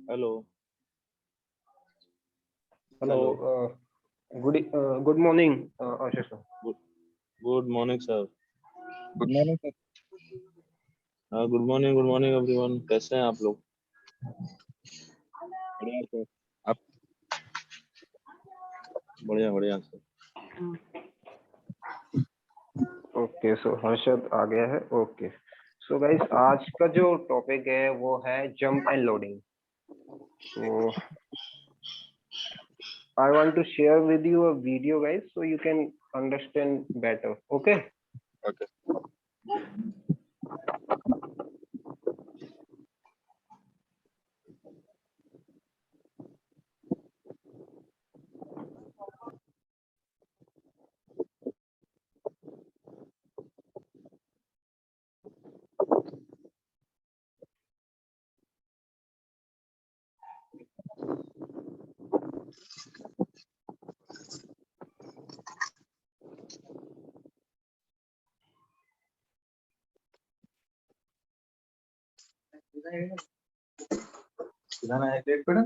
Hello. Hello. Hello. Good morning Ashish sir. Good morning sir. Good morning sir. Good morning everyone. कैसे हैं आप लोग? बढ़िया सर। आप? बढ़िया बढ़िया सर। ओके, सो हर्षद आ गया है। ओके, सो गाइस आज का जो टॉपिक है वो है jump and loading. So I want to share with you a video guys so you can understand better. Okay, okay. इधर है डेट पड़ा।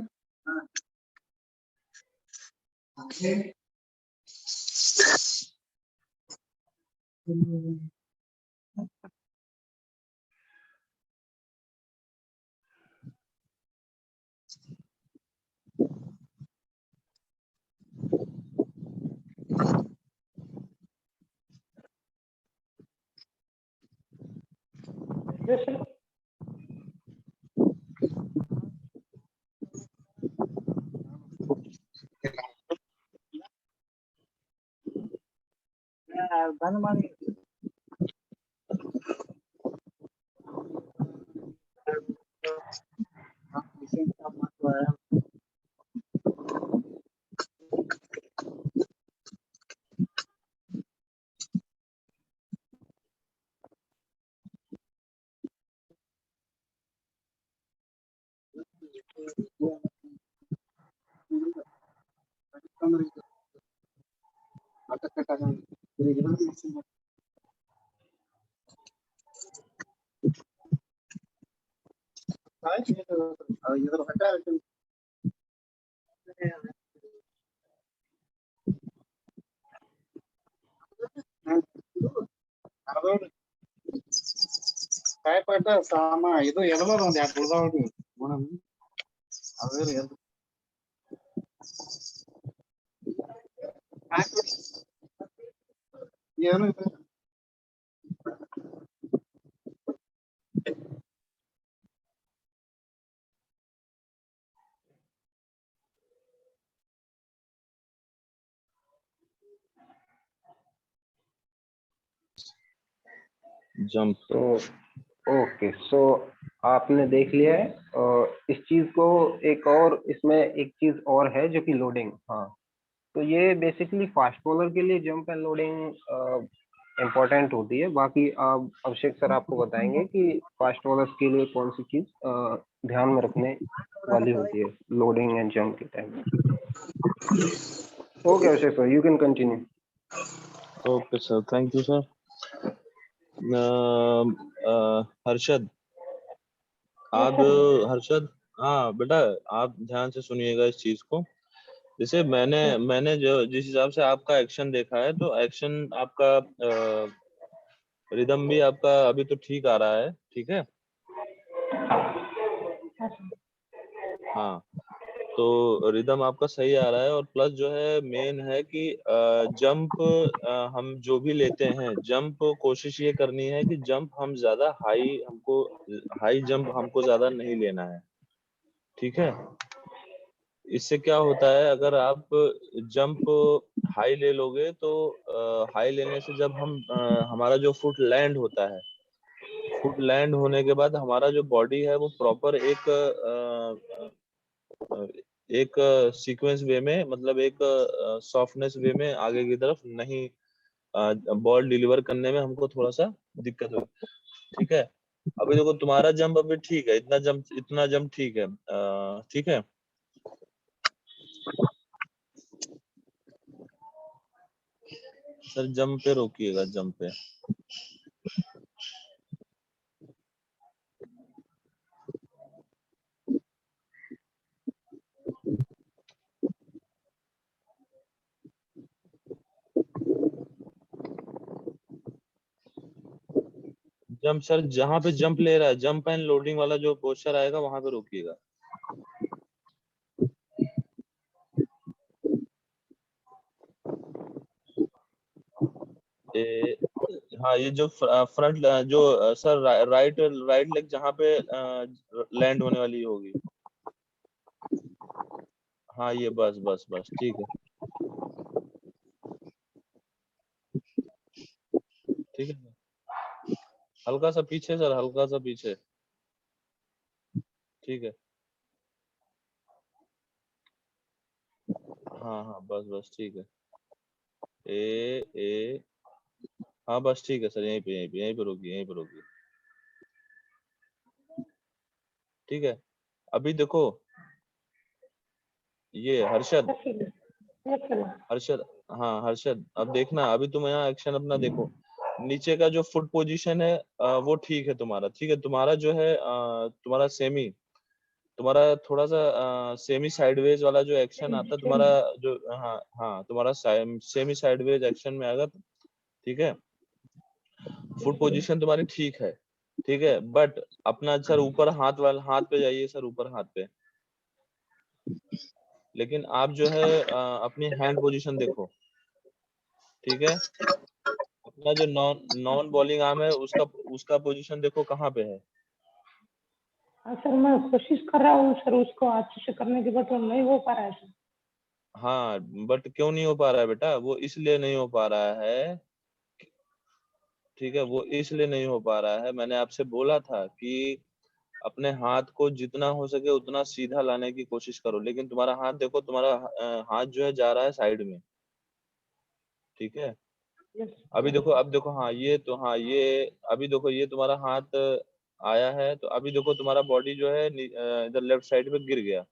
ಕಾಯಪಟ್ಟ ಸಾಮ ಇದು ಎದಲದ ಒಂದು ಎರಡು ಉಳ್ದಾವ್ರಿ ಅದೇ ಏನು जंप। तो ओके, सो आपने देख लिया है। इस चीज को एक और इसमें एक चीज और है जो कि लोडिंग। हाँ, तो ये बेसिकली फास्ट बॉलर के लिए जंप एंड लोडिंग इम्पोर्टेंट होती है। बाकी आप अभिषेक सर आपको बताएंगे कि फास्ट बॉलर्स के लिए कौन सी चीज ध्यान में रखने वाली होती है लोडिंग एंड जंप के time. Okay Abhishek sir, you can continue. Okay sir, thank you sir. Harshad, आप हर्षद, हाँ बेटा, आप ध्यान से सुनिएगा इस चीज को। जैसे मैंने जो जिस हिसाब से आपका एक्शन देखा है, तो एक्शन आपका रिदम भी आपका अभी तो ठीक आ रहा है, ठीक है। हाँ, तो रिदम आपका सही आ रहा है। और प्लस जो है मेन है कि जंप हम जो भी लेते हैं, जंप कोशिश ये करनी है कि जंप हम ज्यादा हाई जंप हमको ज्यादा नहीं लेना है, ठीक है। इससे क्या होता है, अगर आप जंप हाई ले लोगे तो हाई लेने से जब हमारा जो फुट लैंड होता है, फुट लैंड होने के बाद हमारा जो बॉडी है वो प्रॉपर एक सीक्वेंस वे में, मतलब एक सॉफ्टनेस वे में आगे की तरफ नहीं, बॉल डिलीवर करने में हमको थोड़ा सा दिक्कत होगी, ठीक है। अभी देखो तुम्हारा जंप अभी ठीक है, इतना जंप ठीक है, ठीक है। सर जंप पे रोकिएगा, जंप पे। जंप सर, जहाँ पे जंप ले रहा है, जंप एंड लोडिंग वाला जो पोस्चर आएगा वहां पे रोकिएगा। ए, हाँ, ये जो फ्रंट जो सर राइट राइट लेग जहाँ पे लैंड होने वाली होगी, हाँ ये बस बस बस ठीक है, ठीक है। हल्का सा पीछे सर, हल्का सा पीछे, ठीक है। हाँ हाँ बस बस ठीक है। ए ए हाँ बस ठीक है सर, यहीं पे रोकिए, यहीं पे रोकिए, ठीक है। अभी देखो ये हर्षद, हर्षद, हाँ हर्षद, अब देखना, अभी तुम यहाँ एक्शन अपना देखो। नीचे का जो फुट पोजीशन है वो ठीक है तुम्हारा, ठीक है। तुम्हारा जो है तुम्हारा सेमी, तुम्हारा थोड़ा सा सेमी साइडवेज वाला जो एक्शन आता है तुम्हारा, जो हाँ हाँ तुम्हारा सेमी साइडवेज एक्शन में आएगा, ठीक है। फुट पोजीशन तुम्हारी ठीक है, ठीक है, बट अपना सर ऊपर हाथ वाला, हाथ पे जाइए सर, ऊपर हाथ पे। लेकिन आप जो है अपनी हैंड पोजीशन देखो, ठीक है। अपना जो नॉन नॉन बॉलिंग आर्म है उसका उसका पोजीशन देखो कहाँ पे है। हाँ सर, मैं कोशिश कर रहा हूँ सर उसको अच्छे से करने की, बट वो नहीं हो पा रहा है सर। हाँ, बट क्यों नहीं हो पा रहा है बेटा? वो इसलिए नहीं हो पा रहा है, ठीक है, वो इसलिए नहीं हो पा रहा है, मैंने आपसे बोला था कि अपने हाथ को जितना हो सके उतना सीधा लाने की कोशिश करो। लेकिन तुम्हारा हाथ देखो, तुम्हारा हाथ जो है जा रहा है साइड में, ठीक है। अभी देखो, अब देखो, हाँ ये तो, हाँ ये, अभी देखो ये तुम्हारा हाथ आया है, तो अभी देखो तुम्हारा बॉडी जो है इधर लेफ्ट साइड पे गिर गया।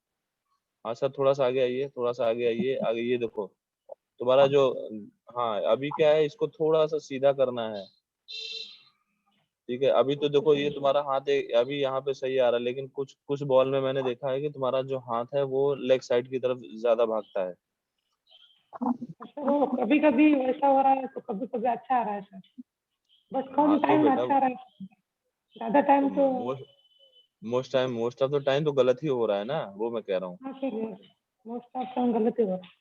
हाँ सर, थोड़ा सा आगे आइए, थोड़ा सा आगे आइए, आगे ये देखो तुम्हारा जो, हाँ अभी क्या है, इसको थोड़ा सा सीधा करना है, ठीक है। अभी तो देखो ये तुम्हारा हाथ अभी यहाँ पे सही आ रहा है, लेकिन कुछ कुछ बॉल में मैंने देखा है कि तुम्हारा जो हाथ है वो लेग साइड की तरफ ज्यादा भागता है। सर वो कभी कभी वैसा हो रहा है तो कभी कभी अच्छा आ रहा है सर, बस हाँ कम तो टाइम बेटा, अच्छा आ रहा है, ज्यादा टाइम तो तो। मोस्ट ऑफ द टाइम तो गलत ही हो रहा है ना, वो मैं कह रहा हूँ। हाँ सर, मोस्ट ऑफ टाइम गलत ही हो रहा है।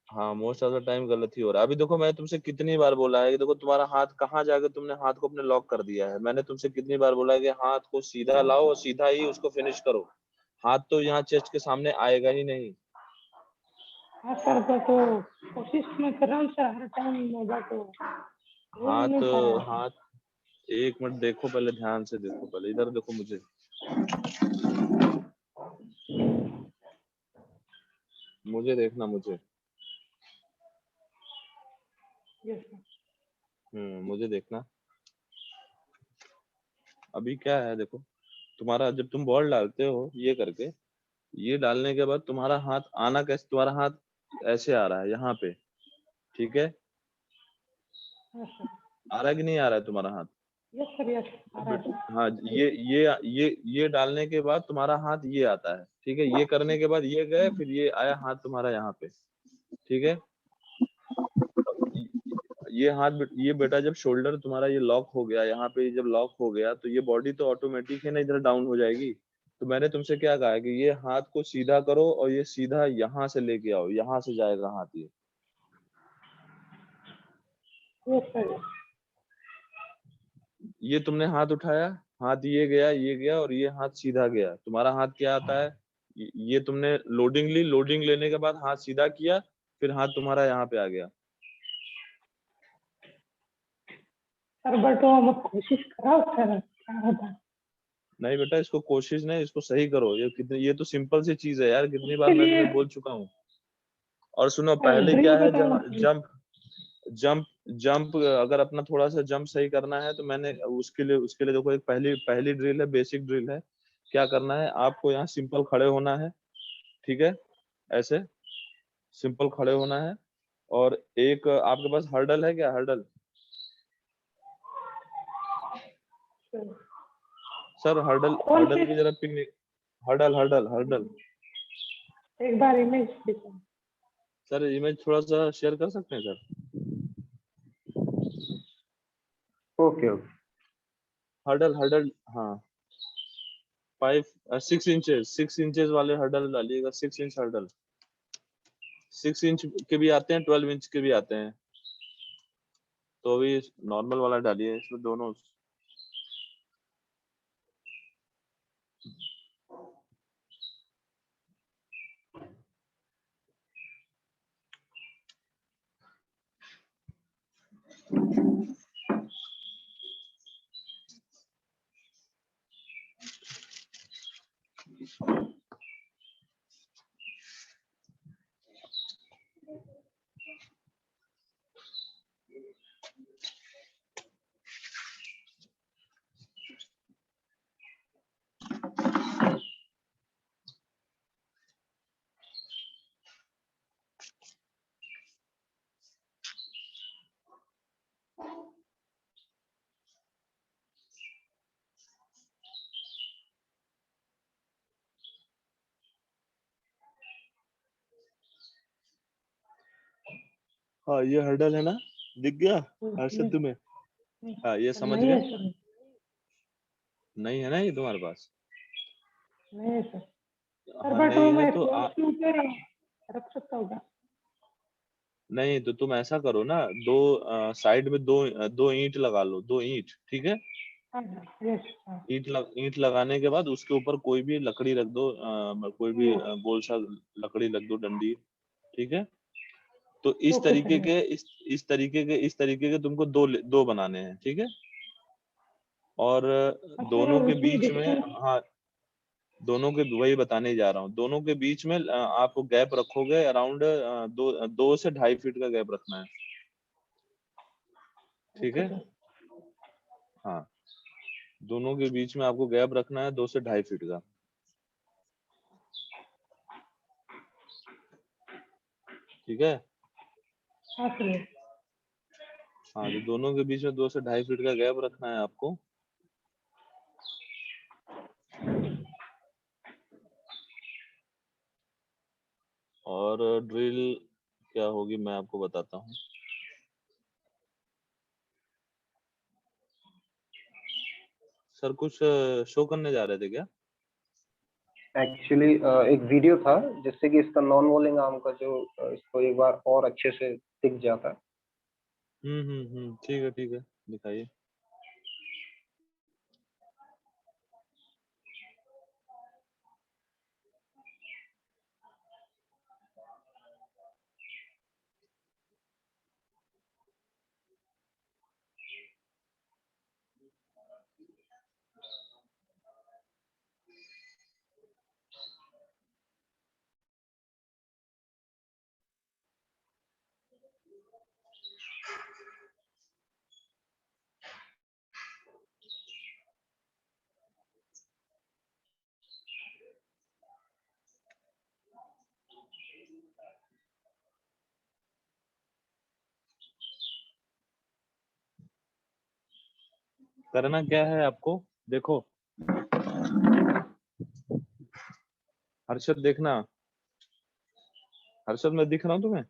हाँ, मोस्ट ऑफ द टाइम गलत ही हो रहा है। अभी देखो, मैं तुमसे कितनी बार बोला है कि देखो तुम्हारा हाथ कहाँ जाके तुमने हाथ को अपने लॉक कर दिया है। मैंने तुमसे कितनी बार बोला है कि हाथ को सीधा लाओ और सीधा ही उसको फिनिश करो। हाथ तो यहाँ चेस्ट के सामने आएगा ही नहीं। हाँ सर, बट तो कोशिश मैं कर रहा हूँ सर, हर टाइम होगा तो हो ही हाथ नहीं पा रहा है सर। हाथ एक मिनट देखो, पहले ध्यान से देखो, पहले इधर देखो मुझे, मुझे देखना मुझे, यस सर। मुझे देखना। अभी क्या है देखो, तुम्हारा जब तुम बॉल डालते हो ये करके, ये डालने के बाद तुम्हारा हाथ आना कैसे, तुम्हारा हाथ ऐसे आ रहा है यहाँ पे, ठीक है। हाँ सर। आ रहा है कि नहीं आ रहा है तुम्हारा हाथ? यस सर, यस आ रहा है सर। हाँ, ये डालने के बाद तुम्हारा हाथ ये आता है, ठीक है। ये करने के बाद ये गए, फिर ये आया हाथ तुम्हारा यहाँ पे, ठीक है। ये हाथ ये बेटा, जब शोल्डर तुम्हारा ये लॉक हो गया यहाँ पे, जब लॉक हो गया तो ये बॉडी तो ऑटोमेटिक है ना इधर डाउन हो जाएगी। तो मैंने तुमसे क्या कहा है कि ये हाथ को सीधा करो और ये सीधा यहाँ से लेके आओ, यहाँ से जाएगा हाथ ये। Yes sir. ये तुमने हाथ उठाया, हाथ ये गया और ये हाथ सीधा गया, तुम्हारा हाथ क्या आता है, ये तुमने लोडिंग ली, लोडिंग लेने के बाद हाथ सीधा किया, फिर हाथ तुम्हारा यहाँ पे आ गया। सर बट वो मैं कोशिश कर रहा हूँ सर, क्या होता है नहीं बेटा, इसको कोशिश नहीं, इसको सही करो। ये कितनी, ये तो सिंपल सी चीज है यार, कितनी बार इसके मैं लिए। तुम्हें बोल चुका हूँ। और सुनो, सर पहले ड्रिल क्या है, बताओ ना जहाँ please। जंप जंप जंप अगर अपना थोड़ा सा जंप सही करना है तो मैंने उसके लिए देखो, एक पहली पहली ड्रिल है, बेसिक ड्रिल है। क्या करना है आपको, यहाँ सिंपल खड़े होना है, ठीक है, ऐसे सिंपल खड़े होना है। और एक आपके पास हर्डल है क्या, हर्डल? सर, सर हर्डल, कौन हर्डल से? की जरा पिक, हर्डल हर्डल हर्डल। एक बार इमेज दिखाओ। सर इमेज थोड़ा सा शेयर कर सकते हैं sir? Okay okay. Hurdle hurdle, हाँ 6 इंचेस वाले हर्डल डालिएगा, 6 इंच हर्डल। 6 इंच के भी आते हैं, 12 इंच के भी आते हैं, तो अभी नॉर्मल वाला डालिए इसमें दोनों। हाँ ये हर्डल है ना, दिख गया हर्षद तुम्हें? हाँ ये समझ नहीं है गए? सर, नहीं है ना ये तुम्हारे पास? नहीं है सर। सर हाँ बट वो नहीं है मैं तो फोन के ऊपर रख सकता हूँ क्या? नहीं तो तुम ऐसा करो ना, दो साइड में दो ईंट लगा लो, 2 ईंट, ठीक है? हाँ हाँ, यस हाँ। ईंट लगाने के बाद उसके ऊपर कोई भी लकड़ी रख दो, कोई भी यस, गोल सा लकड़ी रख दो, डंडी, ठीक है? तो ओके सर, यस। इस तरीके के तुमको दो बनाने हैं, ठीक है? और हाँ सर, दोनों और के उसमें बीच में, डिस्टेंस। हाँ दोनों के, वही बताने ही जा रहा हूँ, दोनों के बीच में आप गैप रखोगे अराउंड 2 से 2.5 फीट का गैप रखना है, ठीक ओके है? सर। हाँ दोनों के बीच में आपको गैप रखना है 2 से 2.5 फीट का, ठीक है? हाँ सर, यस। हाँ तो दोनों के बीच में 2 से 2.5 फीट का गैप रखना है आपको। और ड्रिल क्या होगी मैं आपको बताता हूँ। सर कुछ शो करने जा रहे थे क्या? एक्चुअली एक वीडियो था जिससे कि इसका नॉन वॉलिंग आर्म का जो इसको एक बार और अच्छे से दिख जाता। ठीक है दिखाइए। करना क्या है आपको, देखो हर्षद, देखना हर्षद, मैं दिख रहा हूँ तुम्हें?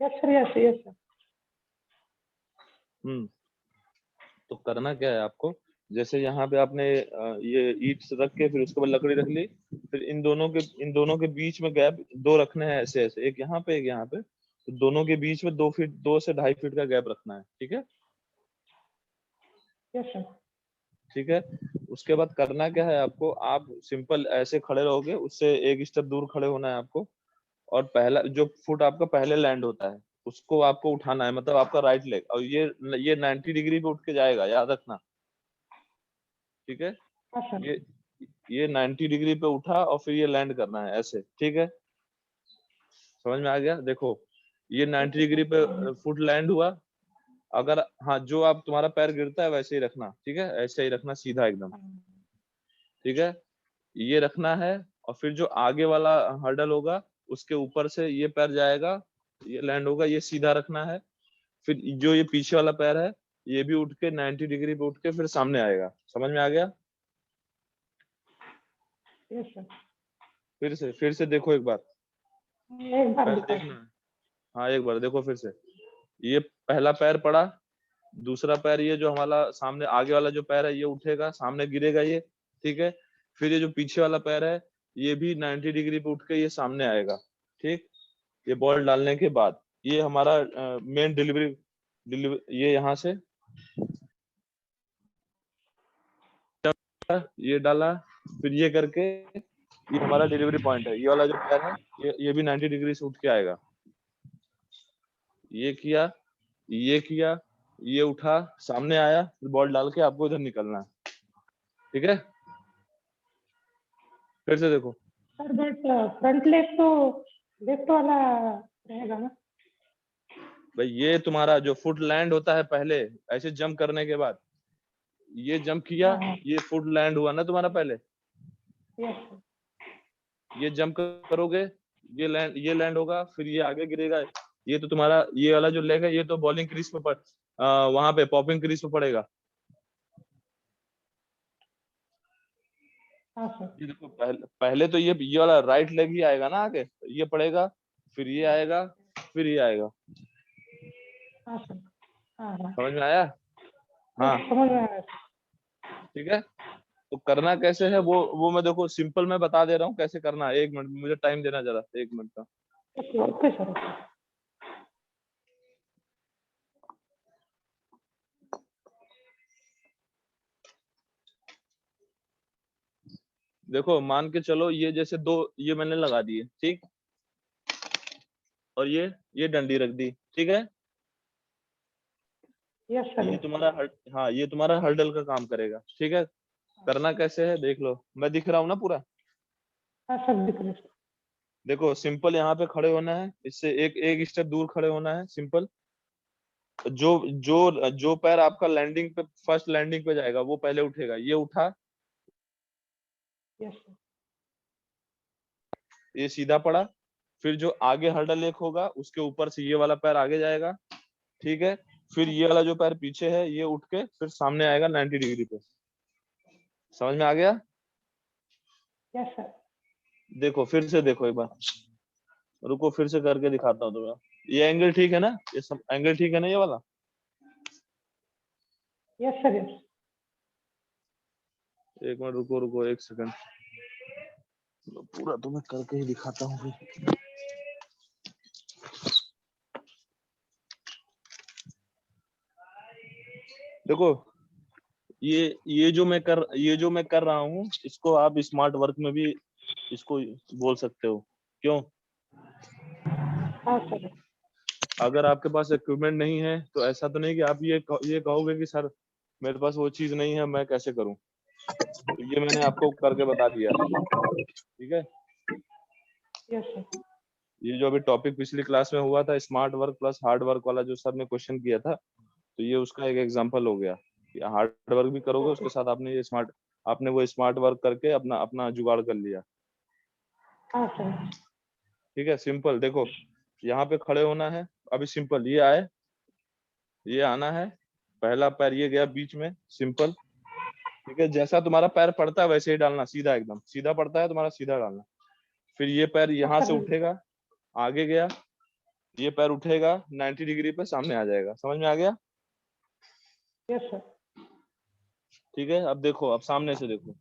Yes sir, yes yes sir. हम्म तो करना क्या है आपको, जैसे यहाँ पे आपने ये ईंट रख के फिर उसके बाद लकड़ी रख ली, फिर इन दोनों के बीच में गैप दो रखने हैं, ऐसे ऐसे, एक यहाँ पे एक यहाँ पे, तो दोनों के बीच में 2 फीट, 2 से 2.5 फीट का गैप रखना है, ठीक है? Yes sir. ठीक है। उसके बाद करना क्या है आपको, आप सिंपल ऐसे खड़े रहोगे, उससे एक स्टेप दूर खड़े होना है आपको, और पहला जो फुट आपका पहले लैंड होता है उसको आपको उठाना है, मतलब आपका राइट लेग, और ये 90 डिग्री पे उठ के जाएगा, याद रखना, ठीक है? हाँ सर। ये ये 90 डिग्री पे उठा और फिर ये लैंड करना है ऐसे, ठीक है? समझ में आ गया? देखो ये 90 ओके डिग्री सर, पे हाँ। फुट लैंड हुआ, अगर, हाँ जो आप तुम्हारा पैर गिरता है वैसे ही रखना, ठीक है? ऐसे ही रखना सीधा एकदम, हाँ, ठीक है? ये रखना है, और फिर जो आगे वाला हर्डल होगा उसके ऊपर से ये पैर जाएगा, ये लैंड होगा, ये सीधा रखना है। फिर जो ये पीछे वाला पैर है ये भी उठ के 90 डिग्री पे उठ के फिर सामने आएगा। समझ में आ गया? Yes sir. फिर से देखो एक बार, एक बार पैर दिखाओ देखना है। हाँ एक बार देखो फिर से। ये पहला पैर पड़ा, दूसरा पैर ये जो हमारा सामने आगे वाला जो पैर है ये उठेगा, सामने गिरेगा ये, ठीक है। फिर ये जो पीछे वाला पैर है ये भी 90 डिग्री पे उठ के ये सामने आएगा, ठीक। ये बॉल डालने के बाद ये हमारा मेन डिलीवरी ये यहाँ से ये डाला, फिर ये करके ये हमारा डिलीवरी पॉइंट है। ये वाला जो पैर है ये भी 90 डिग्री से उठ के आएगा। ये किया, ये किया, ये उठा, सामने आया, फिर बॉल डाल के आपको इधर निकलना है, ठीक है। फिर से देखो। सर, बट फ्रंट लेग तो लेफ्ट वाला रहेगा ना? भाई ये तुम्हारा जो फुट लैंड होता है पहले ऐसे जंप करने के बाद, ये जंप किया, हाँ। ये फुट लैंड हुआ ना तुम्हारा पहले, यस सर। ये जंप करोगे, ये लैंड होगा, फिर ये आगे गिरेगा। ये तो तुम्हारा ये वाला जो लेग है ये तो बॉलिंग क्रीज पे वहां पे पॉपिंग क्रीज पे पड़ेगा। हाँ सर। ये देखो पहले तो ये वाला राइट लेग ही आएगा ना आगे, ये पड़ेगा, फिर ये आएगा, फिर ये आएगा। हाँ सर। हाँ हाँ, समझ में आया? हाँ समझ में आया। ठीक है। तो करना कैसे है वो मैं देखो सिंपल मैं बता दे रहा हूँ कैसे करना है। 1 मिनट मुझे टाइम देना जरा, 1 मिनट का। Okay sir. देखो मान के चलो ये जैसे 2 ये मैंने लगा दिए, ठीक। और ये डंडी रख दी, ठीक है। Yes sir. ये तुम्हारा हाँ ये तुम्हारा हर्डल का काम करेगा, ठीक है। करना कैसे है देख लो, मैं दिख रहा हूँ ना पूरा। हाँ सर, दिख रहे सर। देखो सिंपल यहाँ पे खड़े होना है, इससे एक स्टेप दूर खड़े होना है, सिंपल। जो जो पैर आपका लैंडिंग पे फर्स्ट लैंडिंग पे जाएगा वो पहले उठेगा। ये उठा, यस सर। ये सीधा पड़ा, फिर जो आगे हर्डल एक होगा उसके ऊपर से ये वाला पैर आगे जाएगा, ठीक है। फिर ये वाला जो पैर पीछे है ये उठ के फिर सामने आएगा 90 डिग्री पे। समझ में आ गया? Yes sir. देखो फिर से देखो एक बार, रुको फिर से करके दिखाता हूँ तुम्हें। ये एंगल ठीक है ना? ये सब एंगल ठीक है ना ये वाला? Yes sir. यस। एक मिनट रुको रुको 1 सेकंड, पूरा तुम्हें करके ही दिखाता हूँ भाई। देखो ये जो मैं कर रहा हूँ इसको आप स्मार्ट वर्क में भी इसको बोल सकते हो। क्यों? हाँ सर। अगर आपके पास इक्विपमेंट नहीं है तो ऐसा तो नहीं कि आप ये कहोगे कि सर मेरे पास वो चीज नहीं है मैं कैसे करूं। तो ये मैंने आपको करके बता दिया, ठीक है। Yes sir. ये जो अभी टॉपिक पिछली क्लास में हुआ था smart work plus hard work वाला जो सर ने क्वेश्चन किया था, तो ये उसका एक एग्जांपल हो गया कि हार्ड वर्क भी करोगे उसके साथ आपने वो स्मार्ट वर्क करके अपना अपना जुगाड़ कर लिया। हाँ सर। ठीक है सिंपल। देखो यहाँ पे खड़े होना है, अभी सिंपल ये आए, ये आना है, पहला पैर ये गया बीच में, सिंपल। ठीक है, जैसा तुम्हारा पैर पड़ता है वैसे ही डालना, सीधा एकदम सीधा पड़ता है तुम्हारा सीधा डालना। फिर ये पैर यहाँ से उठेगा, आगे गया, ये पैर उठेगा 90 डिग्री पे सामने आ जाएगा। समझ में आ गया? Yes sir. ठीक है। अब देखो, अब सामने से देखो,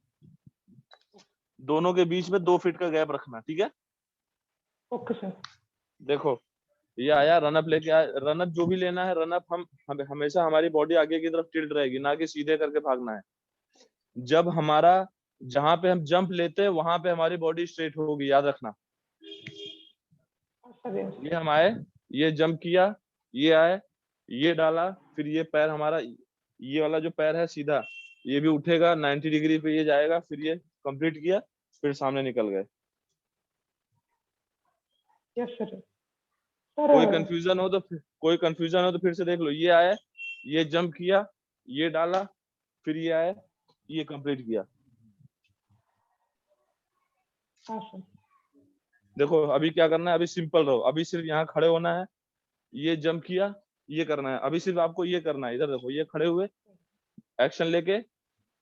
दोनों के बीच में 2 फीट का गैप रखना, ठीक है। Okay sir. देखो ये आया, रनअप लेके आया, रनअप जो भी लेना है रनअप हम हमेशा हमारी बॉडी आगे की तरफ टिल्ट रहेगी, ना कि सीधे करके भागना है। जब हमारा जहां पे हम जंप लेते हैं वहां पे हमारी बॉडी स्ट्रेट होगी, याद रखना। ये हम आए, ये जंप किया, ये आए, ये डाला, फिर ये पैर हमारा ये वाला जो पैर है सीधा, ये भी उठेगा 90 डिग्री पे ये जाएगा, फिर ये कंप्लीट किया, फिर सामने निकल गए। Yes sir. कोई कंफ्यूजन हो तो फिर से देख लो। ये आया, ये जंप किया, ये डाला, फिर ये आया, ये कंप्लीट किया। हाँ सर। देखो अभी क्या करना है, अभी सिंपल रहो, अभी सिर्फ यहाँ खड़े होना है, ये जंप किया, ये करना है, अभी सिर्फ आपको ये करना है। इधर देखो, ये खड़े हुए, एक्शन लेके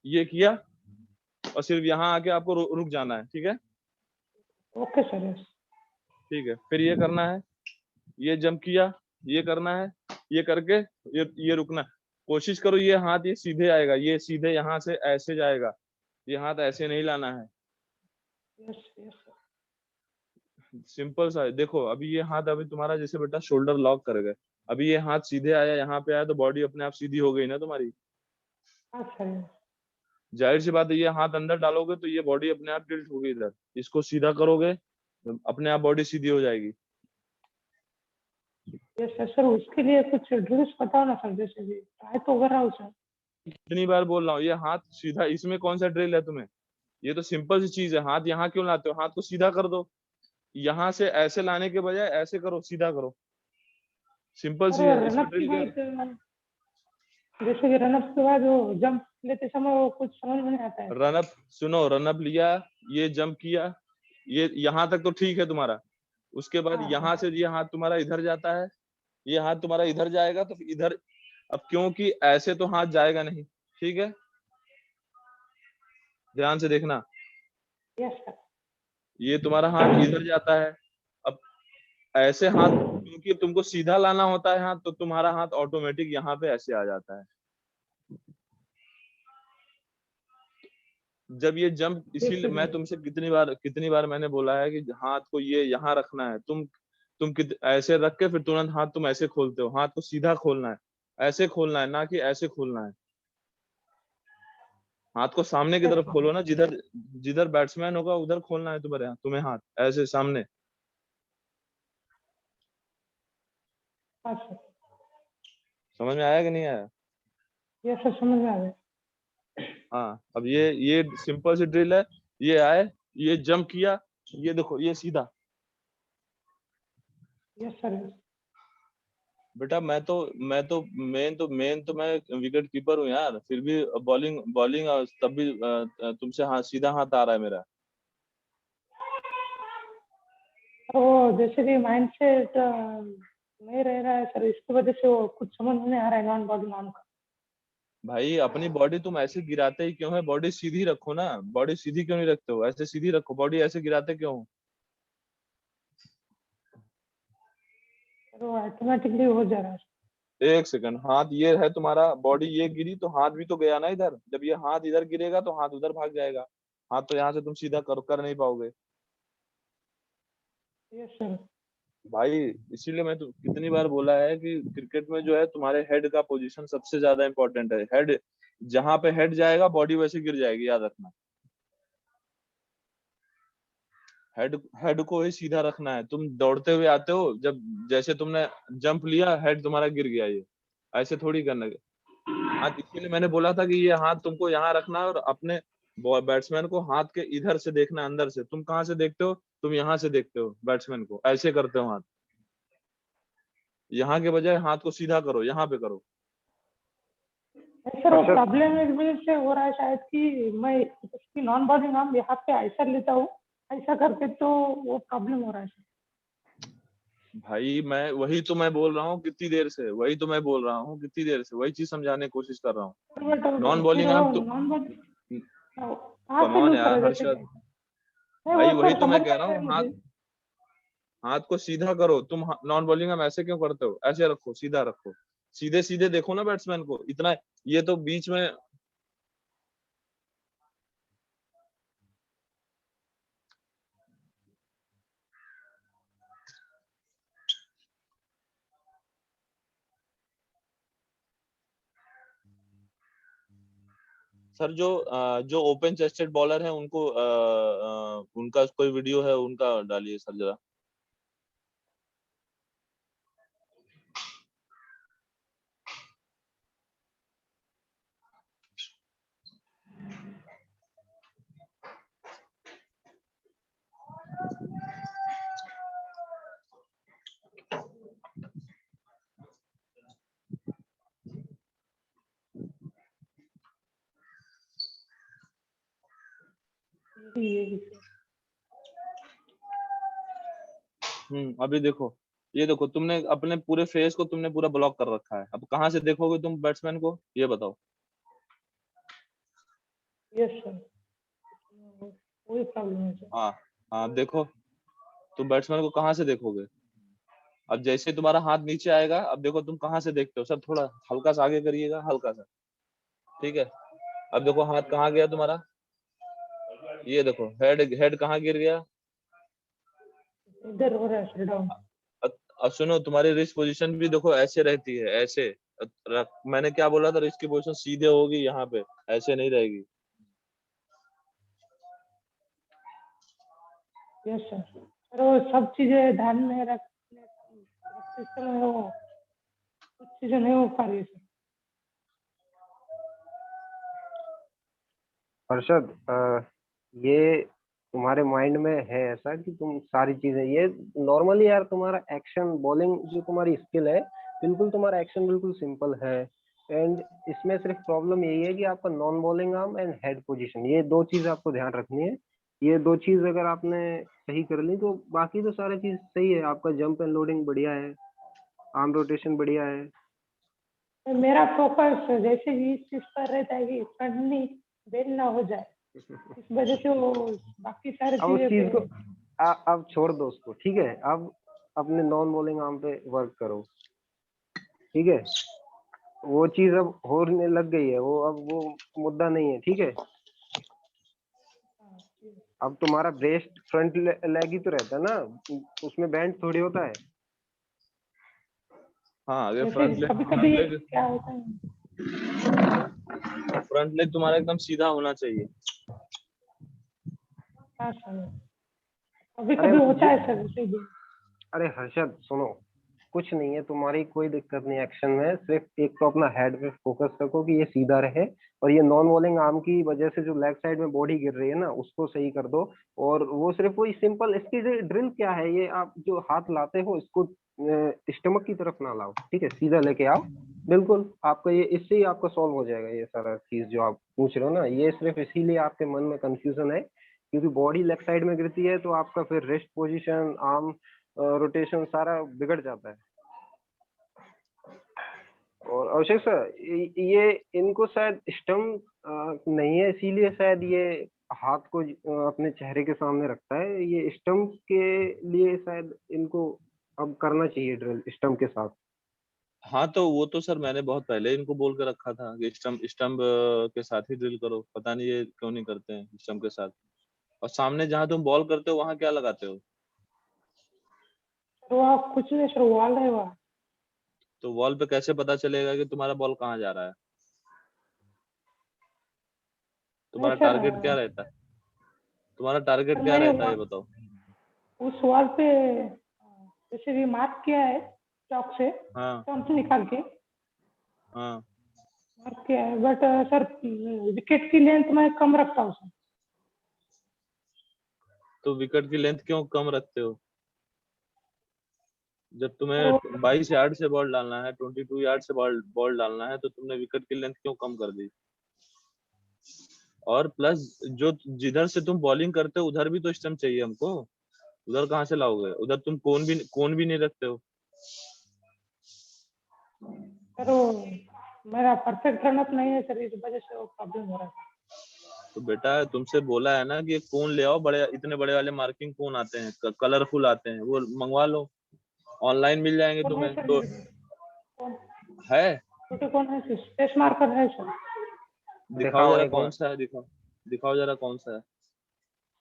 ये किया, और सिर्फ यहाँ आके आपको रुक जाना है, ठीक है। Okay sir. यस। ठीक है, फिर ये करना है, ये जंप किया, ये करना है, ये करके ये रुकना है। कोशिश करो ये हाथ ये सीधे आएगा, ये सीधे यहाँ से ऐसे जाएगा, ये हाथ ऐसे नहीं लाना है। Yes yes sir. सिंपल सा है। देखो अभी ये हाथ अभी तुम्हारा जैसे बेटा शोल्डर लॉक कर गए, अभी ये हाथ सीधे आया, यहाँ पे आया तो बॉडी अपने आप सीधी हो गई ना तुम्हारी। हाँ सर। जाहिर सी बात है, ये हाथ अंदर डालोगे तो ये बॉडी अपने आप टिल्ट होगी इधर, इसको सीधा करोगे तो अपने आप बॉडी सीधी हो जाएगी। Yes sir. सर उसके लिए कुछ ड्रिल्स बताओ ना सर, जैसे कि ट्राई तो कर रहा हूँ सर। कितनी बार बोल रहा हूँ, ये हाथ सीधा, इसमें कौन सा ड्रिल है तुम्हें? ये तो सिंपल सी चीज है। हाथ यहाँ क्यों लाते हो? हाथ को सीधा कर दो, यहाँ से ऐसे लाने के बजाय ऐसे करो, सीधा करो, सिंपल सी सर है, इसमें रनअप के ड्रिल क्या है? बाद, जैसे कि रनअप के बाद वो जंप लेते समय वो कुछ समझ में नहीं आता है। रनअप सुनो, रनअप लिया, ये जंप किया, ये यहाँ तक तो ठीक है तुम्हारा। उसके बाद हाँ यहाँ से सर। ये हाथ तुम्हारा इधर जाता है, ये हाथ तुम्हारा इधर जाएगा तो इधर, अब क्योंकि ऐसे तो हाथ जाएगा नहीं, ठीक है, ध्यान से देखना, यस सर। ये तुम्हारा हाथ इधर जाता है। अब ऐसे हाथ क्योंकि तुमको सीधा लाना होता है हाथ, तो तुम्हारा हाथ ऑटोमेटिक यहाँ पे ऐसे आ जाता है। जब ये जंप, इसीलिए मैं तुमसे कितनी बार मैंने बोला है कि हाथ को ये यहाँ रखना है। तुम ऐसे रख के फिर तुरंत हाथ तुम ऐसे खोलते हो। हाथ को सीधा खोलना है, ऐसे खोलना है, ना कि ऐसे खोलना है। हाथ को सामने की यस तरफ सर। खोलो ना, जिधर जिधर बैट्समैन होगा उधर खोलना है तुम्हें हाथ ऐसे सामने। हाँ सर। समझ में आया कि नहीं आया? यस सर, समझ में आ गया। हाँ, अब ये सिंपल सी ड्रिल है। ये आए, ये जंप किया, ये देखो ये सीधा। Yes sir. बेटा मैं विकेट कीपर हूँ यार, फिर भी बॉलिंग बॉलिंग तब भी तुमसे हाथ सीधा हाथ आ रहा है मेरा। वो जैसे कि माइंड सेट नहीं रह रहा है सर, इसकी वजह से वो कुछ समझ में नहीं आ रहा है नॉन बॉडी नाम का। भाई अपनी बॉडी तुम ऐसे गिराते ही क्यों है? बॉडी सीधी रखो ना, बॉडी सीधी क्यों नहीं रखते हो? ऐसे सीधी रखो, बॉडी ऐसे गिराते क्यों हो? सर वो ऑटोमेटिकली हो जा रहा है। एक सेकंड, हाथ ये है तुम्हारा, बॉडी ये गिरी तो हाथ भी तो गया ना इधर। जब ये हाथ इधर गिरेगा तो हाथ उधर भाग जाएगा। हाथ तो यहाँ से तुम सीधा कर नहीं पाओगे यस सर। भाई। इसीलिए मैं तो कितनी बार बोला है कि क्रिकेट में जो है तुम्हारे हेड का पोजीशन सबसे ज्यादा इंपॉर्टेंट है। हेड जहां पे हेड जाएगा बॉडी वैसे गिर जाएगी, याद रखना। हेड हेड को ही सीधा रखना है। तुम दौड़ते हुए आते हो, जब जैसे तुमने जंप लिया, हेड तुम्हारा गिर गया, ये ऐसे थोड़ी करना है। हाथ, इसीलिए मैंने बोला था कि ये हाथ तुमको यहाँ रखना है और अपने बैट्समैन को हाथ के इधर से देखना, अंदर से। तुम कहाँ से देखते हो? तुम यहाँ से देखते हो बैट्समैन को, ऐसे करते हो हाथ। यहाँ के बजाय हाथ को सीधा करो, यहाँ पे करो। नहीं सर, वो अच्छा। प्रॉब्लम इस वजह से हो रहा है शायद कि मैं इसकी नॉन बॉडी नाम यहाँ पे ऐसा लेता हूँ, ऐसा करके तो वो प्रॉब्लम हो रहा है सर। भाई मैं वही तो मैं बोल रहा हूँ कितनी देर से, वही तो मैं बोल रहा हूँ कितनी देर से, वही चीज समझाने की कोशिश कर रहा हूँ। बट नॉन फिर बॉलिंग वो आर्म तो नॉन बॉडी कहाँ कम से ऑन लूँ यार सर, जैसे हर्षद, कि नहीं भाई वो वही सर तो समझ मैं में कह आ रहा रहा है हूँ। हाथ मुझे। हाथ को सीधा करो। तुम नॉन बॉलिंग आर्म ऐसे क्यों करते हो? ऐसे रखो, सीधा रखो, सीधे सीधे देखो ना बैट्समैन को इतना। ये तो बीच में सर, जो ओपन चेस्टेड बॉलर है उनको उनका कोई वीडियो है उनका डालिए सर जरा। ये भी सर। अभी देखो, ये देखो तुमने अपने पूरे फेस को तुमने पूरा ब्लॉक कर रखा है। अब कहाँ से देखोगे तुम बैट्समैन को, ये बताओ। यस सर, वही प्रॉब्लम है सर। हाँ हाँ देखो, तुम बैट्समैन को कहाँ से देखोगे? अब जैसे तुम्हारा हाथ नीचे आएगा, अब देखो तुम कहाँ से देखते हो सर, थोड़ा हल्का सा आगे करिएगा, हल्का सा, ठीक है। अब देखो हाथ कहाँ गया तुम्हारा, ये देखो हेड हेड कहाँ गिर गया। इधर हो रहा है सर डाउन। अब सुनो, तुम्हारी रिस्ट पोजीशन भी देखो ऐसे रहती है, ऐसे। मैंने क्या बोला था, रिस्ट की पोजीशन सीधे होगी यहाँ पे, ऐसे नहीं रहेगी। Yes sir. सर वो सब चीजें ध्यान में रखते समय वो कुछ चीजें नहीं हो पा रही है सर। हर्षद, ये तुम्हारे माइंड में है ऐसा कि तुम सारी चीजें, ये नॉर्मली यार तुम्हारा एक्शन बॉलिंग जो तुम्हारी स्किल है, बिल्कुल तुम्हारा एक्शन बिल्कुल सिंपल है। एंड इसमें सिर्फ प्रॉब्लम यही है कि आपका non bowling arm and head position, ये दो चीज आपको ध्यान रखनी है। ये दो चीज अगर आपने सही कर ली तो बाकी तो सारी चीज सही है। आपका जंप एंड लोडिंग बढ़िया है, आर्म रोटेशन बढ़िया है। तो मेरा फोकस जैसे ही इस चीज पर रहता है कि फ्रंट नी बेल ना हो जाए, इस वजह से वो बाकी सारी अब उस चीजें चीज पे। को अब छोड़ दो उसको, ठीक है। अब अपने नॉन बॉलिंग आर्म पे वर्क करो, ठीक है। वो चीज अब होने लग गई है, वो अब वो मुद्दा नहीं है, ठीक है। अब तुम्हारा ब्रेस्ट फ्रंट लेग ही तो रहता है ना, उसमें बैंड थोड़ी होता है। हाँ, अगर जैसे कभी कभी क्या होता है। फ्रंट लेग तुम्हारा एकदम सीधा होना चाहिए। हाँ सर, कभी अरे कभी होता है सर जैसे भी। अरे हर्षद सुनो, कुछ नहीं है, तुम्हारी कोई दिक्कत नहीं एक्शन में। सिर्फ एक तो अपना हेड पे फोकस रखो कि ये सीधा रहे, और ये नॉन बॉलिंग आर्म की वजह से जो लेग साइड में बॉडी गिर रही है ना, उसको सही कर दो। और वो सिर्फ वही सिंपल, इसकी ड्रिल क्या है, ये आप जो हाथ लाते हो इसको स्टमक की तरफ ना लाओ, ठीक है, सीधा लेके आओ। बिल्कुल आपका ये, इससे ही आपका सॉल्व हो जाएगा ये सारा चीज जो आप पूछ रहे हो ना। ये सिर्फ इसीलिए आपके मन में कंफ्यूजन है क्योंकि बॉडी लेग साइड में गिरती है, तो आपका फिर रेस्ट पोजीशन, आर्म रोटेशन सारा बिगड़ जाता है। और अभिषेक सर, ये इनको शायद स्टम्प नहीं है, इसीलिए शायद ये हाथ को अपने चेहरे के सामने रखता है। ये स्टम्प के लिए शायद इनको अब करना चाहिए ड्रिल स्टम्प के साथ। हाँ, तो वो तो सर मैंने बहुत पहले इनको बोल के रखा था कि स्टम्प स्टम्प के साथ ही ड्रिल करो, पता नहीं ये क्यों नहीं करते हैं स्टम्प के साथ। और सामने जहाँ तुम बॉल करते हो वहां क्या लगाते हो? तो आप कुछ नहीं सर, वॉल है वहाँ। तो वॉल पे कैसे पता चलेगा कि तुम्हारा बॉल कहाँ जा रहा है? नहीं तुम्हारा सर, टारगेट क्या रहता है? तुम्हारा टारगेट सर क्या मैंने रहता है ये बताओ। उस वॉल पे जैसे भी मार्क किया है चौक से, हाँ स्टम्प निकाल के हाँ। मार्क किया है। बट सर विकेट की लेंथ मैं कम रखता हूँ सर। तो विकेट की लेंथ क्यों कम रखते हो? जब सर वो तुम्हें 22 यार्ड से बॉल डालना है, 22 यार्ड से बॉल बॉल डालना है, तो तुमने विकेट की लेंथ क्यों कम कर दी? और प्लस जो जिधर से तुम बॉलिंग करते हो उधर भी तो स्टंप चाहिए हमको। उधर कहाँ से लाओगे? उधर तुम कोन भी नहीं रखते हो। सर वो मेरा परफेक्ट रनअप नहीं है सर, इस वजह से वो प्रॉब्लम हो रहा है। तो बेटा तुमसे बोला है ना कि एक कोन ले आओ, बड़े इतने बड़े वाले मार्किंग कोन आते हैं, कलरफुल आते हैं, वो मंगवा लो, ऑनलाइन मिल जाएंगे कौन है तुम्हें सर तो। मेरे पास? कौन है? छोटे कौन है सर? स्पेस मार्कर है सर। दिखाओ दिखाओ जरा एक कौन बार। सा है, दिखाओ। दिखाओ जरा कौन सा है।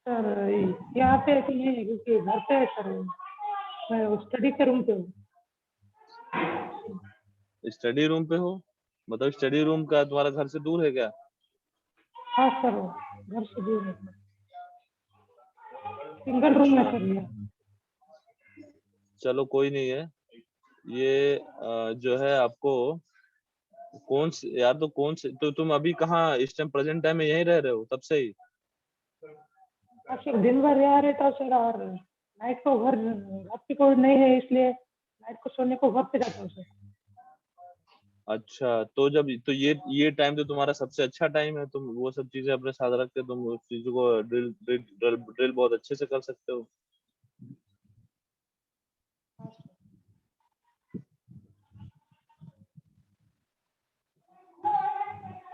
सर यहाँ पे तो नहीं है क्योंकि घर पे है सर। मैं स्टडी के रूम पे हूँ। स्टडी रूम पे हो? मतलब स्टडी रूम का तुम्हारा घर से दूर है क्या? हाँ सर, वो घर से दूर है सर। सिंगल रूम है अच्छा, सर ये। चलो कोई नहीं है। ये जो है आपको कौन से यार, तो कौन से, तो तुम अभी कहाँ इस टाइम प्रेजेंट टाइम में यहीं रह रहे हो तब से ही? हाँ सर, दिन भर यहाँ रहता हूँ सर, और नाइट को घर पे कोई नहीं है, इसलिए नाइट को सोने को घर पे जाता हूँ सर। अच्छा, तो जब तो ये टाइम तो तुम्हारा सबसे अच्छा टाइम है, तुम वो सब चीजें अपने साथ रख के तुम उस चीज को ड्रिल बहुत अच्छे से कर सकते हो। हाँ सर।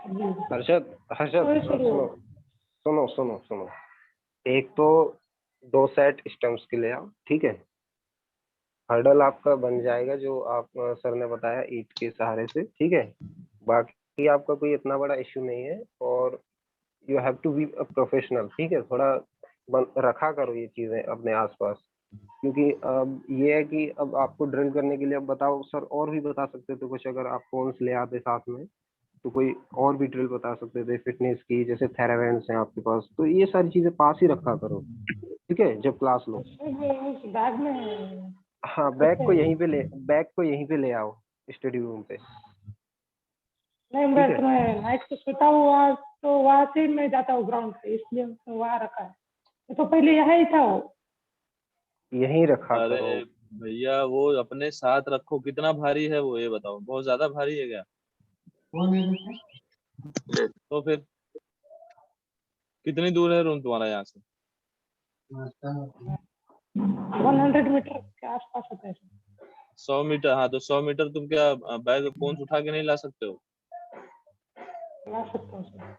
जी। हर्षद, हर्षद तो सर वो सुनो सुनो सुनो सुनो। एक तो 2 सेट स्टम्प्स के ले आओ, ठीक है। हर्डल आपका बन जाएगा जो आप सर ने बताया ईंट के सहारे से, ठीक है। बाकी आपका कोई इतना बड़ा इश्यू नहीं है, और you have to be a professional, ठीक है। थोड़ा रखा करो ये चीजें अपने आसपास, क्योंकि अब ये है कि अब आपको ड्रिल करने के लिए, अब बताओ सर और भी बता सकते थे कुछ, अगर आप फोन्स ले आते साथ में तो कोई और भी ड्रिल बता सकते थे फिटनेस की, जैसे थेरावेंट्स हैं आपके पास, तो ये सारी चीजें पास ही रखा करो, ठीक है, जब क्लास लो। उस बैग में हाँ, रखते हैं। बैग को यहीं पे ले आओ स्टडी रूम पे, नहीं, ठीक है। मैं नाइट को सोता हुआ तो वहां से मैं जाता हूँ ग्राउंड पे, इसलिए उसने वहां रखा है। ये तो पहले यहाँ ही था वो। यहीं रखा अरे करो। भैया वो अपने साथ रखो, कितना भारी है वो ये बताओ, बहुत ज्यादा भारी है क्या? तो फिर कितनी दूर है रूम तुम्हारा यहाँ से? 100 मीटर के आसपास होता है। 100 मीटर? हाँ तो 100 मीटर तुम क्या बैग फोन उठा के नहीं ला सकते हो? ला सकता हूँ सर।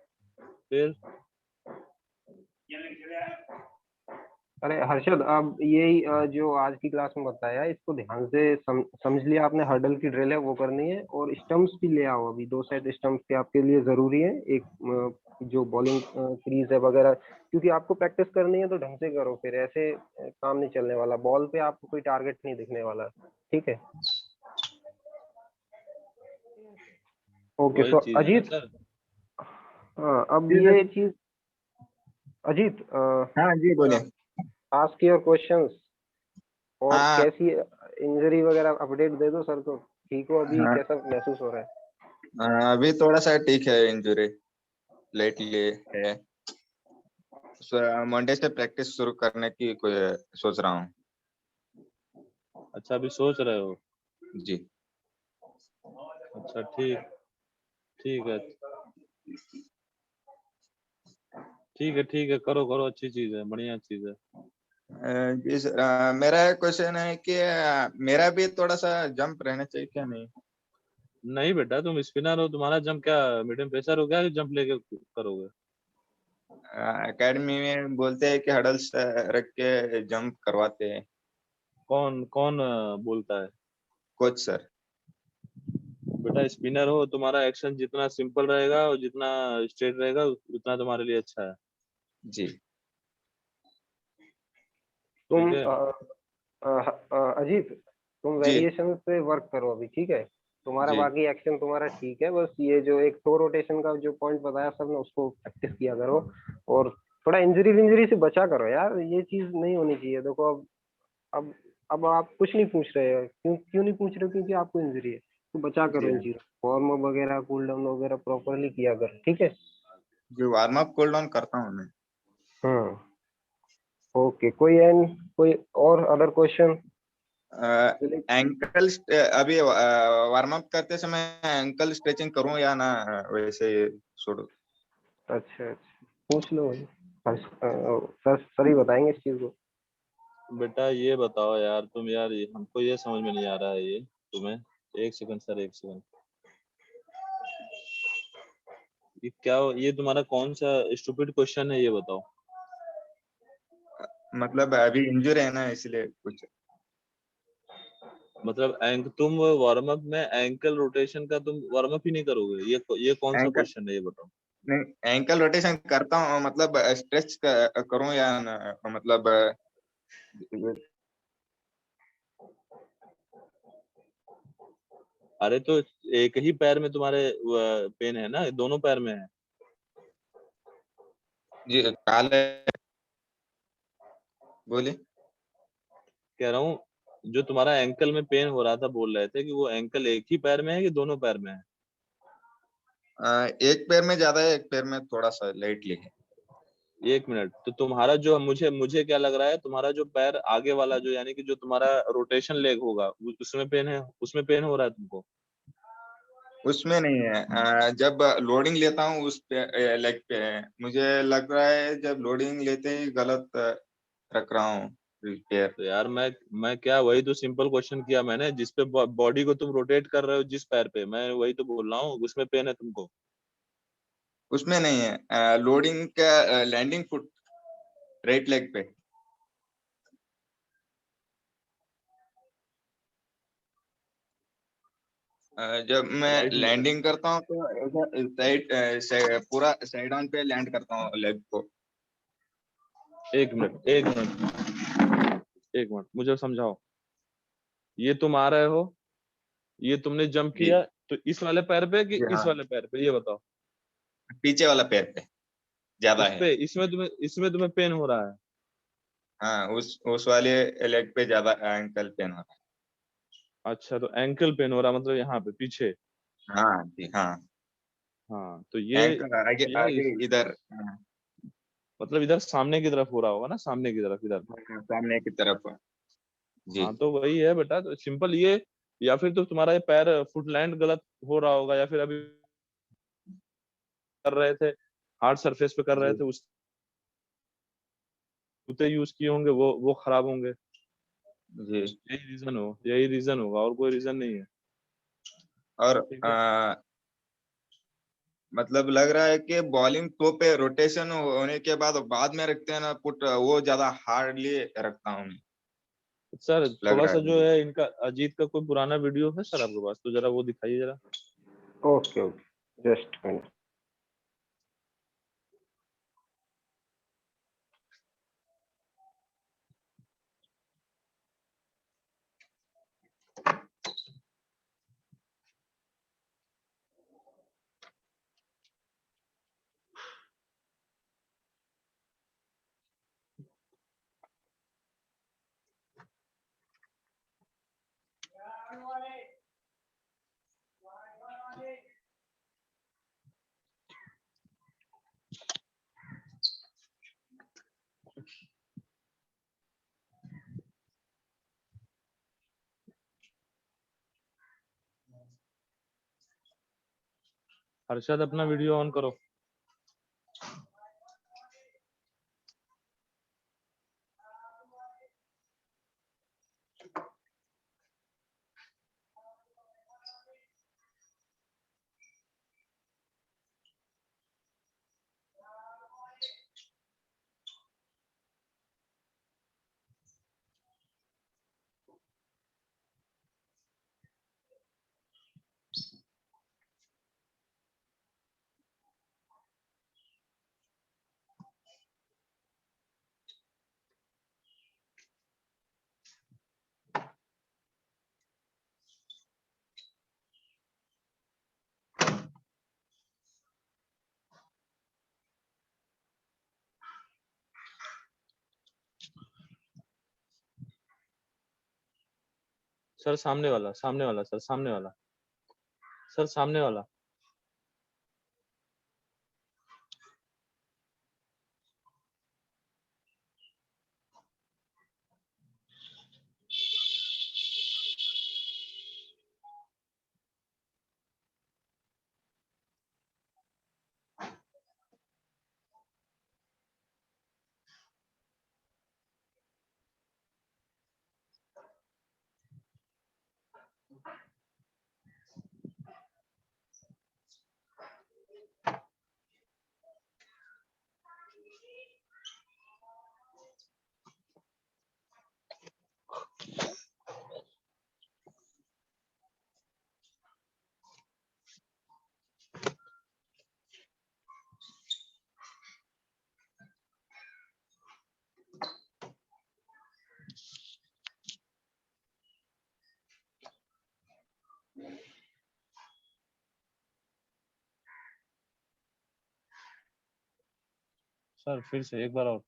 फिर अरे हर्षद, अब यही जो आज की क्लास में बताया इसको ध्यान से समझ लिया आपने। हर्डल की ड्रिल है वो करनी है, और स्टम्प्स भी ले आओ, अभी 2 सेट स्टम्प्स के आपके लिए जरूरी है। एक जो बॉलिंग क्रीज है वगैरह, क्योंकि आपको प्रैक्टिस करनी है तो ढंग से करो, फिर ऐसे काम नहीं चलने वाला। बॉल पे आपको कोई टारगेट नहीं दिखने वाला, ठीक है। ओके, वही सो चीज है ना अजीत, सर। हाँ अब जी सर। ये चीज, अजीत, हाँ जी बोलिए। आस्क योर क्वेश्चंस, और हाँ कैसी इंजरी वगैरह अपडेट दे दो सर को। ठीक हो अभी, हाँ, कैसा महसूस हो रहा है? अभी थोड़ा सा ठीक है, इंजरी लेटली है। मंडे से प्रैक्टिस शुरू करने की कोई सोच रहा हूँ। अच्छा अभी सोच रहे हो? जी। अच्छा ठीक, ठीक है, ठीक है, ठीक है, करो करो, अच्छी चीज है, बढ़िया चीज है। जी सर, मेरा क्वेश्चन है कि मेरा भी थोड़ा सा जंप रहना चाहिए क्या? नहीं? नहीं बेटा, तुम स्पिनर हो, तुम्हारा जंप क्या मीडियम पेसर हो क्या कि जंप लेके करोगे? एकेडमी में बोलते हैं कि हडल्स रख के जंप करवाते हैं। कौन कौन बोलता है? Coach sir. बेटा स्पिनर हो, तुम्हारा एक्शन जितना सिंपल रहेगा और जितना स्ट्रेट रहेगा उतना तुम्हारे लिए अच्छा है। जी तुम ठीक है। अजीत, तुम जी वेरिएशन पे वर्क करो अभी, ठीक है। तुम्हारा जी। बाकी एक्शन तुम्हारा ठीक है, बस ये जो एक टो रोटेशन का जो पॉइंट बताया सर ने, उसको प्रैक्टिस किया करो। और थोड़ा इंजरी विंजरी से बचा करो यार, ये चीज नहीं होनी चाहिए। देखो अब अब आप कुछ नहीं पूछ रहे हो, क्यों क्यों नहीं पूछ रहे हो? क्योंकि आपको इंजरी है, तो बचा करो जी इन चीजों, वार्म अप वगैरह, कूल डाउन वगैरह प्रॉपरली किया कर, ठीक है। जी, वार्म अप कूल डाउन करता हूँ मैं। हाँ, ओके। कोई और अदर क्वेश्चन? एंकल अभी वार्म अप करते समय एंकल स्ट्रेचिंग करूं या ना, वैसे छोड़ो? अच्छा अच्छा, पूछ लो भाई, सर सर ही बताएंगे इस चीज को। बेटा ये बताओ यार तुम, यार हमको ये समझ में नहीं आ रहा है ये तुम्हें। एक सेकंड सर, एक सेकंड। ये क्या, ये तुम्हारा कौन सा स्टूपिड क्वेश्चन है ये बताओ। मतलब अभी इंजर है ना, इसलिए कुछ। मतलब तुम वार्म अप में एंकल रोटेशन का तुम वार्म अप ही नहीं करोगे? ये कौन सा एंकल क्वेश्चन है ये बताओ। नहीं, एंकल रोटेशन करता हूँ, मतलब स्ट्रेच करूं या ना, मतलब अरे तो एक ही पैर में तुम्हारे पेन है ना, दोनों पैर में है? जी काले। बोलिए। कह रहा हूँ जो तुम्हारा एंकल में पेन हो रहा था, बोल रहे थे कि वो एंकल एक ही पैर में है कि दोनों पैर में है? एक पैर में ज्यादा है, एक पैर में थोड़ा सा लाइटली है। एक मिनट, तो तुम्हारा जो, मुझे मुझे क्या लग रहा है, तुम्हारा जो पैर आगे वाला जो, यानी कि जो तुम्हारा रोटेशन लेग होगा, उसमें पेन है, उसमें पेन हो रहा है तुमको? उसमें नहीं है। जब लोडिंग लेता हूँ उस पे लेग पे है। मुझे लग रहा है जब लोडिंग लेते ही गलत रख रहा हूँ पैर। तो यार मैं क्या, वही तो सिंपल क्वेश्चन किया मैंने, जिस पे बॉडी को तुम रोटेट कर रहे हो, जिस पैर पे, मैं वही तो बोल रहा हूँ, उसमें पेन है तुमको? उसमें नहीं है। लोडिंग का लैंडिंग फुट राइट लेग पे। जब मैं राइट में। लैंडिंग करता हूँ तो पूरा साइड ऑन पे लैंड करता हूँ लेग को। एक मिनट मुझे समझाओ। ये तुम आ रहे हो, ये तुमने जंप जी किया, तो इस वाले पैर पे कि जी इस हाँ, वाले पैर पे, ये बताओ। पीछे वाला पैर पे ज्यादा इस है। पे, इसमें तुम्हें पेन हो रहा है। हाँ, उस वाले लेग पे ज्यादा एंकल पेन हो रहा अच्छा, तो एंकल पेन हो रहा है, मतलब यहाँ पे पीछे। है। हाँ जी हाँ, हाँ तो ये एंकल आगे यार आगे इधर। हाँ, मतलब इधर सामने की तरफ हो रहा होगा ना, सामने की तरफ इधर। सामने की तरफ। जी हाँ तो वही है बेटा, तो सिंपल ये, या फिर तो तुम्हारा ये पैर फुटलैंड गलत हो रहा होगा, या फिर अभी कर रहे थे हार्ड सरफेस पे कर रहे जी। थे, उस जूते यूज किए होंगे, वो खराब होंगे। जी यही रीजन होगा, और कोई रीजन नहीं है। और ठीक है। मतलब लग रहा है कि बॉलिंग टो पे रोटेशन होने के बाद में रखते हैं ना पुट, वो ज्यादा हार्डली रखता हूँ मैं, सर लग थोड़ा रहा सा है जो मुझे। है इनका, अजीत का कोई पुराना वीडियो है सर आपके पास, तो जरा वो दिखाइए जरा। Okay okay, just minute. Harshad अपना वीडियो ऑन करो। सर सामने वाला, सर सामने वाला, सर सामने वाला। सर फिर से एक बार और।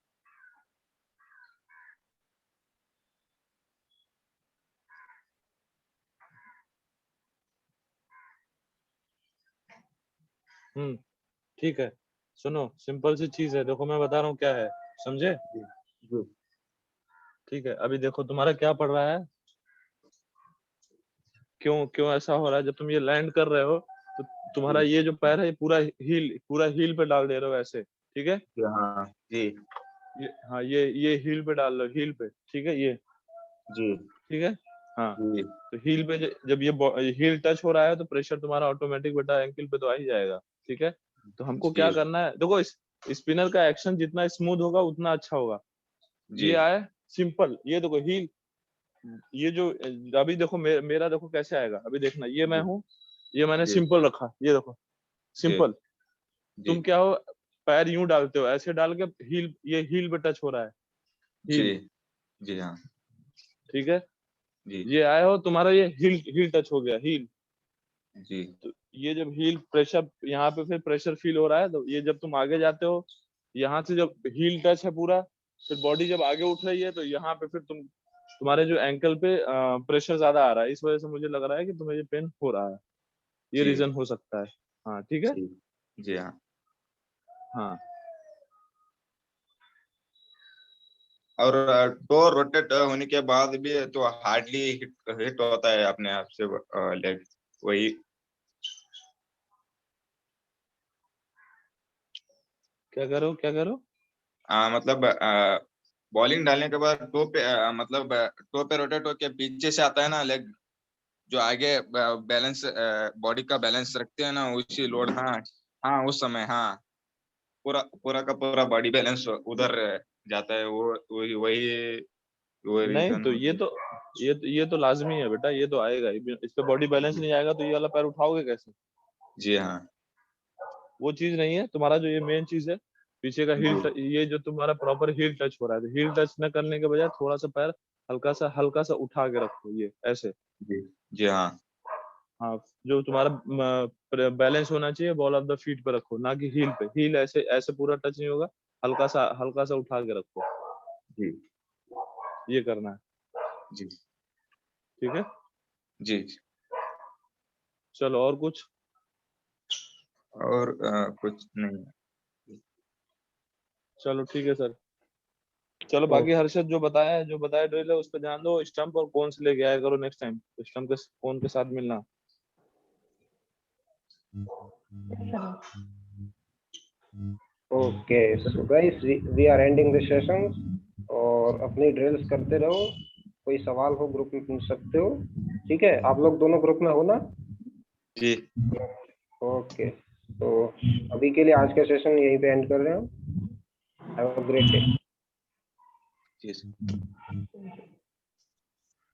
ठीक है, सुनो सिंपल सी चीज है, देखो मैं बता रहा हूँ क्या है, समझे। जी जी ठीक है, अभी देखो तुम्हारा क्या पड़ रहा है, क्यों क्यों ऐसा हो रहा है, जब तुम ये लैंड कर रहे हो तो तुम्हारा जी ये जो पैर है, ये पूरा हील पे डाल दे रहे हो ऐसे, ठीक है। जी हाँ जी हाँ ये हील पे डाल लो, हील पे, ठीक है, ये जी ठीक है। हाँ जी तो हील पे जब ये हील टच हो रहा है, तो प्रेशर तुम्हारा ऑटोमेटिक बेटा एंकल पे तो आ ही जाएगा, ठीक है। तो हमको जी क्या करना है, देखो इस स्पिनर का एक्शन जितना स्मूथ होगा उतना अच्छा होगा। जी ये आए सिंपल, ये देखो हील, ये जो अभी देखो मेरा देखो कैसे आएगा, अभी देखना, ये मैं हूँ, ये मैंने जी। सिंपल रखा, ये देखो सिंपल। जी तुम क्या हो, पैर यूं डालते हो, ऐसे डाल के हील, ये हील पे टच हो रहा है, जी हील, जी हाँ ठीक है। जी ये आए हो, तुम्हारा ये हील हील टच हो गया, हील। जी तो ये जब हील प्रेशर, यहाँ पे फिर प्रेशर फील हो रहा है, तो ये जब तुम आगे जाते हो, यहाँ से जब हील टच है पूरा, फिर बॉडी जब आगे उठ रही है, तो यहाँ पे फिर तुम्हारे जो एंकल पे प्रेशर ज्यादा आ रहा है, इस वजह से मुझे लग रहा है कि तुम्हें ये पेन हो रहा है, ये जी रीजन हो सकता है। हाँ ठीक है। जी जी हाँ। हाँ और टो रोटेट होने के बाद भी तो हार्डली हिट होता है अपने आप से लेग, वही। क्या करो, क्या करो। मतलब बॉलिंग डालने के बाद टो पे मतलब टो पे रोटेट होके पीछे से आता है ना लेग, जो आगे बैलेंस बॉडी का बैलेंस रखते हैं ना, उसी लोड। हाँ हाँ उस समय, हाँ पूरा पूरा का पूरा बॉडी बैलेंस उधर जाता है, वो वही वही वही नहीं रीजन तो है। ये तो लाजमी है बेटा, ये तो आएगा ही। इस पे बॉडी बैलेंस नहीं आएगा तो ये वाला पैर उठाओगे कैसे? जी हाँ वो चीज नहीं है तुम्हारा, जो ये मेन चीज है, पीछे का हील जी ये जो तुम्हारा प्रॉपर हील टच हो रहा है, तो हील टच न करने के बजाय थोड़ा सा पैर हल्का सा उठा के रखो, ये ऐसे। जी जी हाँ हाँ, जो तुम्हारा बैलेंस होना चाहिए बॉल ऑफ द फीट पे रखो, ना कि हील पे। हील ऐसे ऐसे पूरा टच नहीं होगा, हल्का सा उठा के रखो, जी ये करना है, जी ठीक है। जी। चलो और कुछ? और कुछ नहीं। चलो ठीक है सर। चलो तो बाकी हर्षद जो बताया ड्रिल है उस पर ध्यान दो, स्टंप और कौन से लेके आया करो नेक्स्ट टाइम, स्टंप के कौन के साथ मिलना। Sir okay so guys, we are ending the session, और अपनी ड्रिल्स करते रहो। कोई सवाल हो ग्रुप में पूछ सकते हो, ठीक है। आप लोग दोनों ग्रुप में हो ना? जी ओके, तो अभी के लिए आज का सेशन यहीं पे एंड कर रहे हैं हम। Have a great day. Ji.